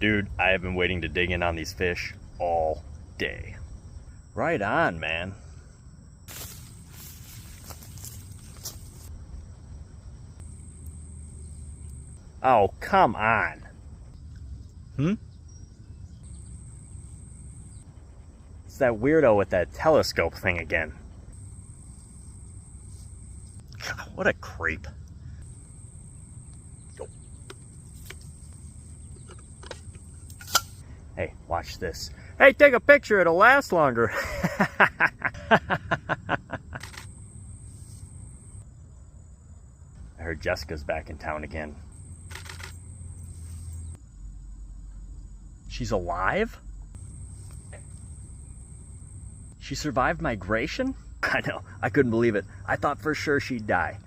Dude, I have been waiting to dig in on these fish all day. Right on, man. Oh, come on. It's that weirdo with that telescope thing again. God, what a creep. Hey, watch this. Hey, take a picture, it'll last longer. I heard Jessica's back in town again. She's alive? She survived migration? I know, I couldn't believe it. I thought for sure she'd die.